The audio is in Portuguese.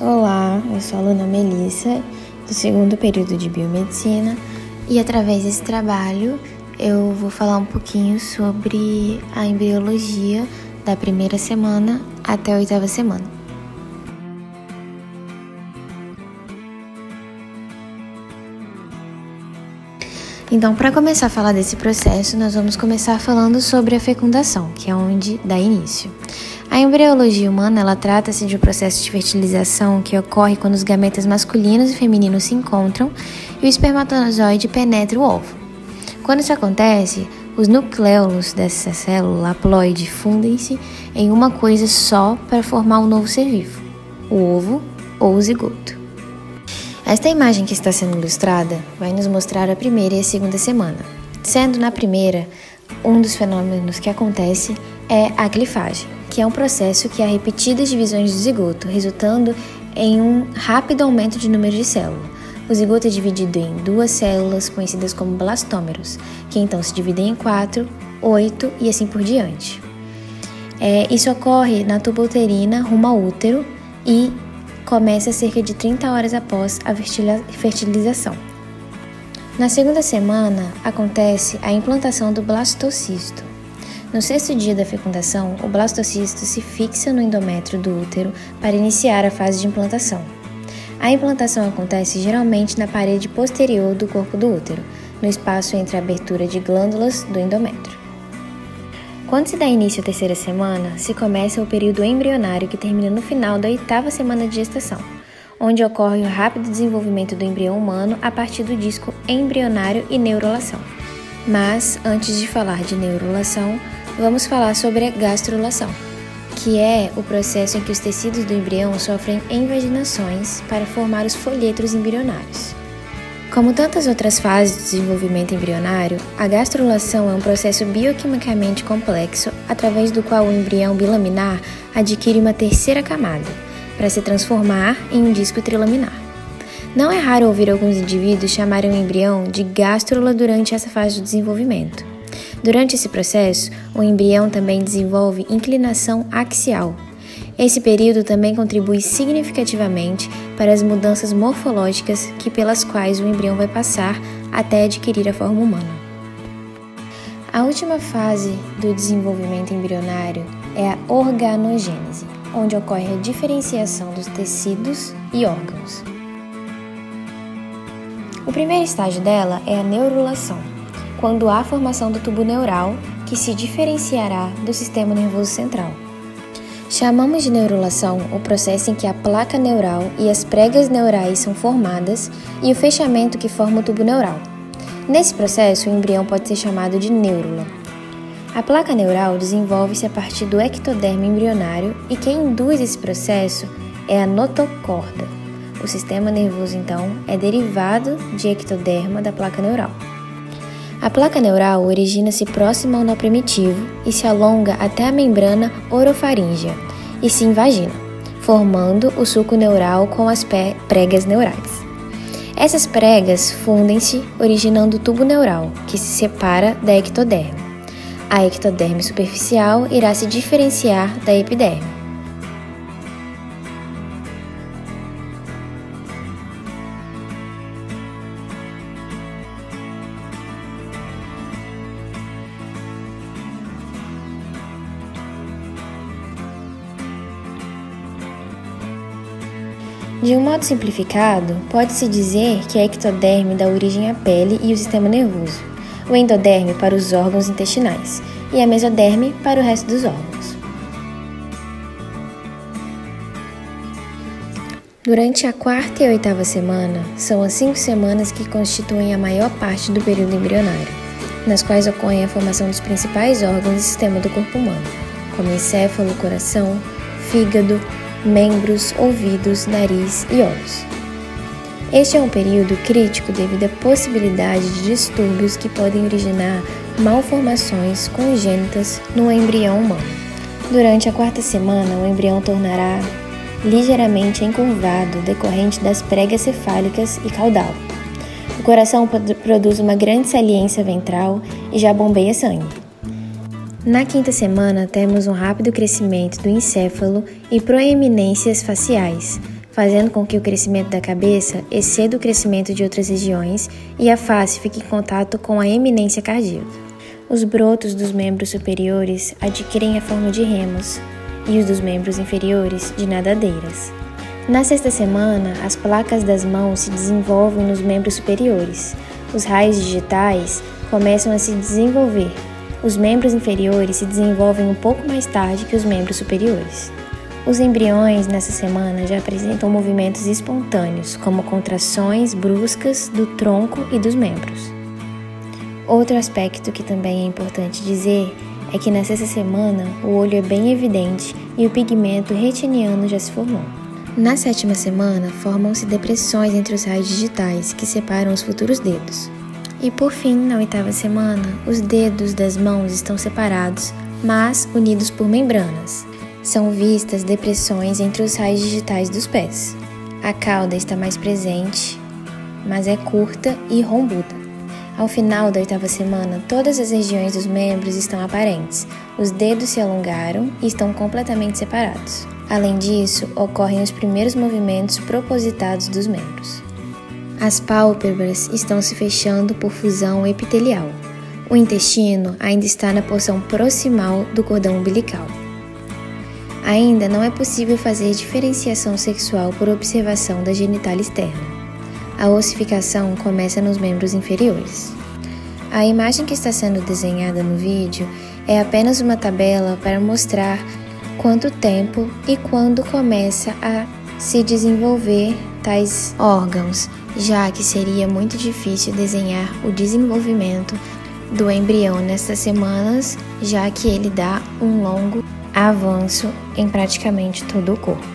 Olá, eu sou a aluna Melissa, do segundo período de Biomedicina, e através desse trabalho eu vou falar um pouquinho sobre a embriologia da primeira semana até a 8ª semana. Então, para começar a falar desse processo, nós vamos começar falando sobre a fecundação, que é onde dá início. A embriologia humana, ela trata-se de um processo de fertilização que ocorre quando os gametas masculinos e femininos se encontram e o espermatozoide penetra o óvulo. Quando isso acontece, os nucleolos dessa célula haploide fundem-se em uma coisa só para formar um novo ser vivo, o ovo ou o zigoto. Esta imagem que está sendo ilustrada vai nos mostrar a primeira e a segunda semana. Sendo na primeira, um dos fenômenos que acontece é a clivagem, que é um processo que há repetidas divisões do zigoto, resultando em um rápido aumento de número de células. O zigoto é dividido em 2 células, conhecidas como blastômeros, que então se dividem em 4, 8 e assim por diante. Isso ocorre na tuba uterina rumo ao útero e começa cerca de 30 horas após a fertilização. Na segunda semana, acontece a implantação do blastocisto. No 6º dia da fecundação, o blastocisto se fixa no endométrio do útero para iniciar a fase de implantação. A implantação acontece geralmente na parede posterior do corpo do útero, no espaço entre a abertura de glândulas do endométrio. Quando se dá início à 3ª semana, se começa o período embrionário que termina no final da 8ª semana de gestação, onde ocorre o rápido desenvolvimento do embrião humano a partir do disco embrionário e neurulação. Mas, antes de falar de neurulação, vamos falar sobre a gastrulação, que é o processo em que os tecidos do embrião sofrem invaginações para formar os folhetos embrionários. Como tantas outras fases do desenvolvimento embrionário, a gastrulação é um processo bioquimicamente complexo através do qual o embrião bilaminar adquire uma 3ª camada, para se transformar em um disco trilaminar. Não é raro ouvir alguns indivíduos chamarem o embrião de gástrula durante essa fase de desenvolvimento. Durante esse processo, o embrião também desenvolve inclinação axial. Esse período também contribui significativamente para as mudanças morfológicas pelas quais o embrião vai passar até adquirir a forma humana. A última fase do desenvolvimento embrionário é a organogênese, onde ocorre a diferenciação dos tecidos e órgãos. O primeiro estágio dela é a neurulação, quando há a formação do tubo neural, que se diferenciará do sistema nervoso central. Chamamos de neurulação o processo em que a placa neural e as pregas neurais são formadas e o fechamento que forma o tubo neural. Nesse processo, o embrião pode ser chamado de neurula. A placa neural desenvolve-se a partir do ectodermo embrionário e quem induz esse processo é a notocorda. O sistema nervoso, então, é derivado de ectoderma da placa neural. A placa neural origina-se próxima ao nó primitivo e se alonga até a membrana orofaríngea e se invagina, formando o sulco neural com as pregas neurais. Essas pregas fundem-se, originando o tubo neural, que se separa da ectoderme. A ectoderme superficial irá se diferenciar da epiderme. De um modo simplificado, pode-se dizer que a ectoderme dá origem à pele e o sistema nervoso, o endoderme para os órgãos intestinais e a mesoderme para o resto dos órgãos. Durante a 4ª e 8ª semana, são as 5 semanas que constituem a maior parte do período embrionário, nas quais ocorre a formação dos principais órgãos e sistema do corpo humano, como encéfalo, coração, fígado, membros, ouvidos, nariz e olhos. Este é um período crítico devido à possibilidade de distúrbios que podem originar malformações congênitas no embrião humano. Durante a 4ª semana, o embrião tornará ligeiramente encurvado decorrente das pregas cefálicas e caudal. O coração produz uma grande saliência ventral e já bombeia sangue. Na 5ª semana, temos um rápido crescimento do encéfalo e proeminências faciais, fazendo com que o crescimento da cabeça exceda o crescimento de outras regiões e a face fique em contato com a eminência cardíaca. Os brotos dos membros superiores adquirem a forma de remos e os dos membros inferiores de nadadeiras. Na sexta semana, as placas das mãos se desenvolvem nos membros superiores. Os raios digitais começam a se desenvolver. Os membros inferiores se desenvolvem um pouco mais tarde que os membros superiores. Os embriões nessa semana já apresentam movimentos espontâneos, como contrações bruscas do tronco e dos membros. Outro aspecto que também é importante dizer é que na sexta semana o olho é bem evidente e o pigmento retiniano já se formou. Na sétima semana, formam-se depressões entre os raios digitais que separam os futuros dedos. E por fim, na oitava semana, os dedos das mãos estão separados, mas unidos por membranas. São vistas depressões entre os raios digitais dos pés. A cauda está mais presente, mas é curta e rombuda. Ao final da oitava semana, todas as regiões dos membros estão aparentes. Os dedos se alongaram e estão completamente separados. Além disso, ocorrem os primeiros movimentos propositados dos membros. As pálpebras estão se fechando por fusão epitelial. O intestino ainda está na porção proximal do cordão umbilical. Ainda não é possível fazer diferenciação sexual por observação da genitália externa. A ossificação começa nos membros inferiores. A imagem que está sendo desenhada no vídeo é apenas uma tabela para mostrar quanto tempo e quando começa a se desenvolver tais órgãos, já que seria muito difícil desenhar o desenvolvimento do embrião nestas semanas, já que ele dá um longo avanço em praticamente todo o corpo.